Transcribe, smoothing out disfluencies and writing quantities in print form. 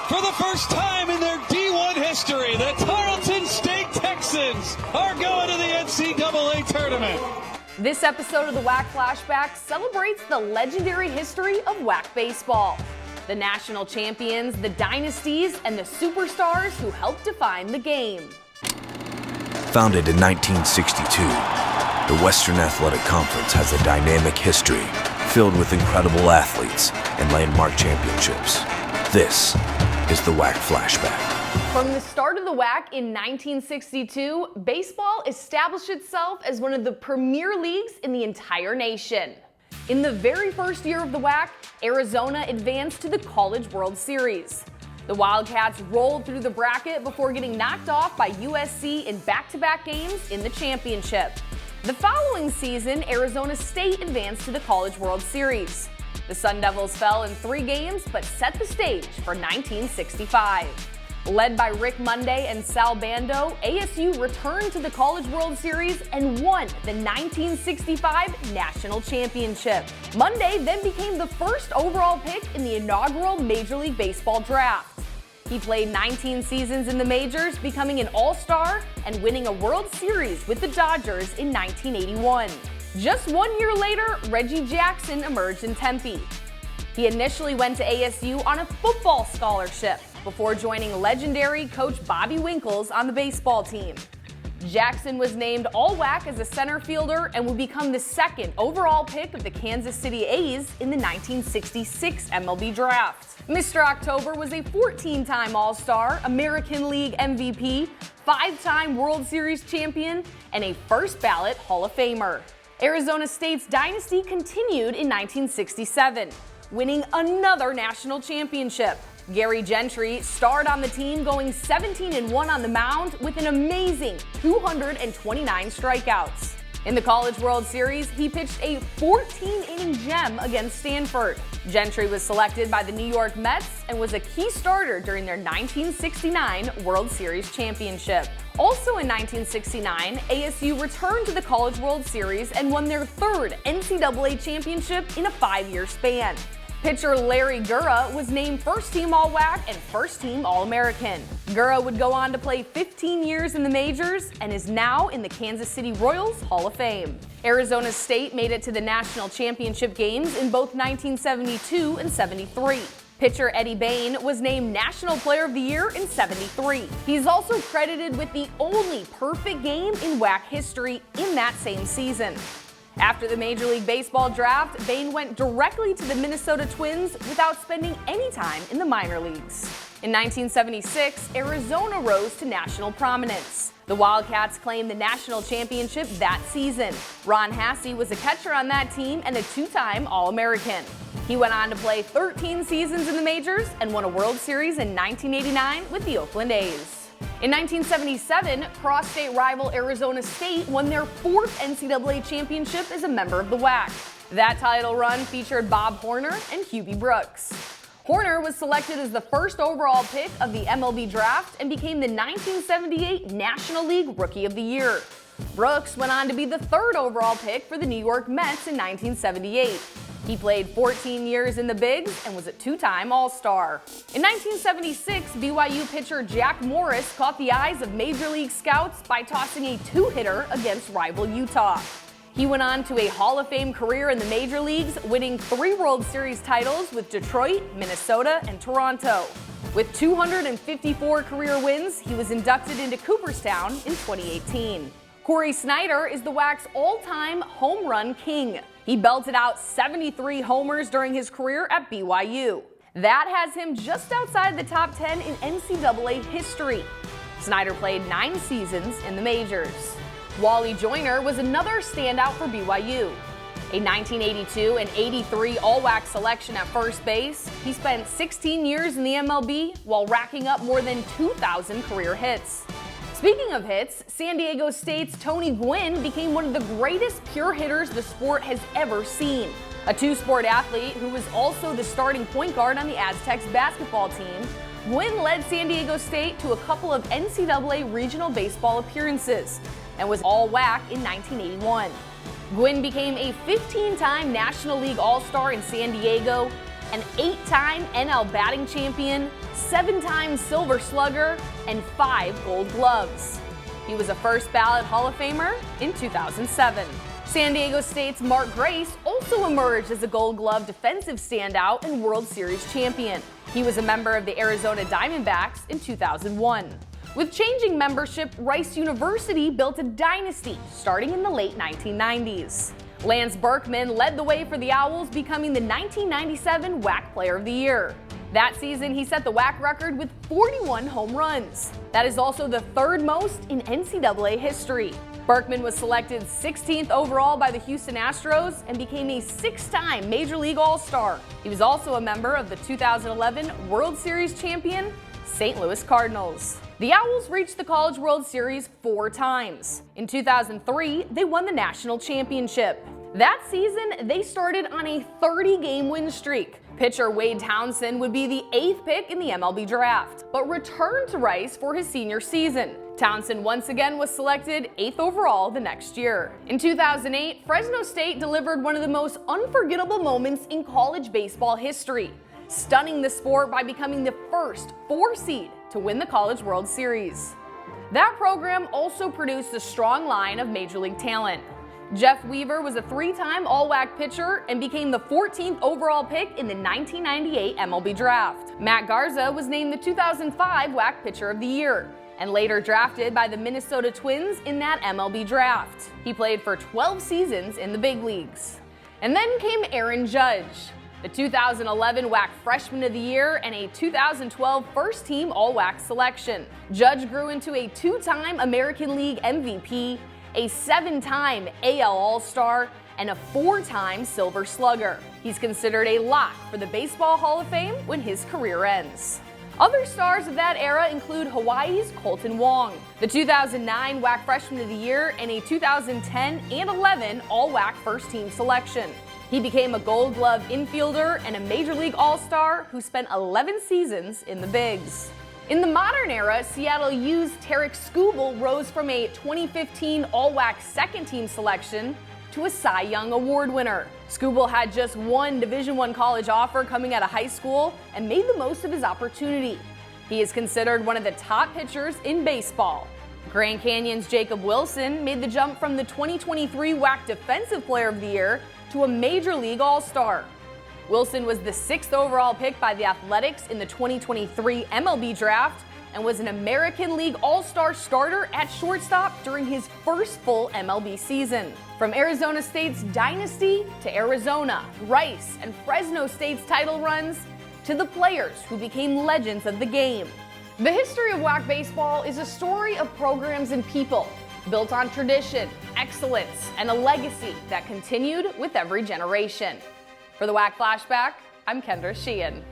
For the first time in their D1 history, the Tarleton State Texans are going to the NCAA tournament. This episode of the WAC Flashback celebrates the legendary history of WAC baseball. The national champions, the dynasties, and the superstars who helped define the game. Founded in 1962, the Western Athletic Conference has a dynamic history filled with incredible athletes and landmark championships. This is the WAC Flashback. From the start of the WAC in 1962, baseball established itself as one of the premier leagues in the entire nation. In the very first year of the WAC, Arizona advanced to the College World Series. The Wildcats rolled through the bracket before getting knocked off by USC in back-to-back games in the championship. The following season, Arizona State advanced to the College World Series. The Sun Devils fell in 3 games but set the stage for 1965. Led by Rick Monday and Sal Bando, ASU returned to the College World Series and won the 1965 National Championship. Monday then became the first overall pick in the inaugural Major League Baseball draft. He played 19 seasons in the majors, becoming an All-Star and winning a World Series with the Dodgers in 1981. Just 1 year later, Reggie Jackson emerged in Tempe. He initially went to ASU on a football scholarship before joining legendary coach Bobby Winkles on the baseball team. Jackson was named All-WAC as a center fielder and would become the second overall pick of the Kansas City A's in the 1966 MLB draft. Mr. October was a 14-time All-Star, American League MVP, 5-time World Series champion, and a first-ballot Hall of Famer. Arizona State's dynasty continued in 1967, winning another national championship. Gary Gentry starred on the team, going 17-1 on the mound with an amazing 229 strikeouts. In the College World Series, he pitched a 14-inning gem against Stanford. Gentry was selected by the New York Mets and was a key starter during their 1969 World Series championship. Also in 1969, ASU returned to the College World Series and won their 3rd NCAA championship in a 5-year span. Pitcher Larry Gura was named first-team All-WAC and first-team All-American. Gura would go on to play 15 years in the majors and is now in the Kansas City Royals Hall of Fame. Arizona State made it to the national championship games in both 1972 and 73. Pitcher Eddie Bain was named National Player of the Year in 73. He's also credited with the only perfect game in WAC history in that same season. After the Major League Baseball draft, Bain went directly to the Minnesota Twins without spending any time in the minor leagues. In 1976, Arizona rose to national prominence. The Wildcats claimed the national championship that season. Ron Hasse was a catcher on that team and a 2-time All-American. He went on to play 13 seasons in the majors and won a World Series in 1989 with the Oakland A's. In 1977, cross-state rival Arizona State won their 4th NCAA championship as a member of the WAC. That title run featured Bob Horner and Hubie Brooks. Horner was selected as the first overall pick of the MLB draft and became the 1978 National League Rookie of the Year. Brooks went on to be the 3rd overall pick for the New York Mets in 1978. He played 14 years in the Bigs and was a 2-time All-Star. In 1976, BYU pitcher Jack Morris caught the eyes of Major League scouts by tossing a 2-hitter against rival Utah. He went on to a Hall of Fame career in the major leagues, winning 3 World Series titles with Detroit, Minnesota, and Toronto. With 254 career wins, he was inducted into Cooperstown in 2018. Corey Snyder is the WAC's all-time home run king. He belted out 73 homers during his career at BYU. That has him just outside the top 10 in NCAA history. Snyder played 9 seasons in the majors. Wally Joyner was another standout for BYU. A 1982 and 83 All-WAC selection at first base, he spent 16 years in the MLB while racking up more than 2,000 career hits. Speaking of hits, San Diego State's Tony Gwynn became one of the greatest pure hitters the sport has ever seen. A 2-sport athlete who was also the starting point guard on the Aztecs basketball team, Gwynn led San Diego State to a couple of NCAA regional baseball appearances and was All-WAC in 1981. Gwynn became a 15-time National League All-Star in San Diego, an 8-time NL batting champion, 7-time Silver Slugger, and 5 Gold Gloves. He was a first ballot Hall of Famer in 2007. San Diego State's Mark Grace also emerged as a Gold Glove defensive standout and World Series champion. He was a member of the Arizona Diamondbacks in 2001. With changing membership, Rice University built a dynasty starting in the late 1990s. Lance Berkman led the way for the Owls, becoming the 1997 WAC Player of the Year. That season, he set the WAC record with 41 home runs. That is also the third most in NCAA history. Berkman was selected 16th overall by the Houston Astros and became a 6-time Major League All-Star. He was also a member of the 2011 World Series champion, St. Louis Cardinals. The Owls reached the College World Series 4 times. In 2003, they won the national championship. That season, they started on a 30-game win streak. Pitcher Wade Townsend would be the 8th pick in the MLB draft, but returned to Rice for his senior season. Townsend once again was selected 8th overall the next year. In 2008, Fresno State delivered one of the most unforgettable moments in college baseball history, stunning the sport by becoming the first 4-seed to win the College World Series. That program also produced a strong line of Major League talent. Jeff Weaver was a 3-time All-WAC pitcher and became the 14th overall pick in the 1998 MLB Draft. Matt Garza was named the 2005 WAC Pitcher of the Year and later drafted by the Minnesota Twins in that MLB Draft. He played for 12 seasons in the big leagues. And then came Aaron Judge, the 2011 WAC Freshman of the Year and a 2012 first-team All-WAC selection. Judge grew into a 2-time American League MVP, a 7-time AL All-Star, and a 4-time Silver Slugger. He's considered a lock for the Baseball Hall of Fame when his career ends. Other stars of that era include Hawaii's Colton Wong, the 2009 WAC Freshman of the Year, and a 2010 and 11 All-WAC first-team selection. He became a Gold Glove infielder and a Major League All-Star who spent 11 seasons in the bigs. In the modern era, Seattle U's Tarek Skubal rose from a 2015 All-WAC second-team selection to a Cy Young Award winner. Skubal had just one Division I college offer coming out of high school and made the most of his opportunity. He is considered one of the top pitchers in baseball. Grand Canyon's Jacob Wilson made the jump from the 2023 WAC Defensive Player of the Year to a Major League All-Star. Wilson was the 6th overall pick by the Athletics in the 2023 MLB Draft and was an American League All-Star starter at shortstop during his first full MLB season. From Arizona State's dynasty to Arizona, Rice, and Fresno State's title runs to the players who became legends of the game. The history of WAC baseball is a story of programs and people built on tradition, excellence, and a legacy that continued with every generation. For the WAC Flashback, I'm Kendra Sheehan.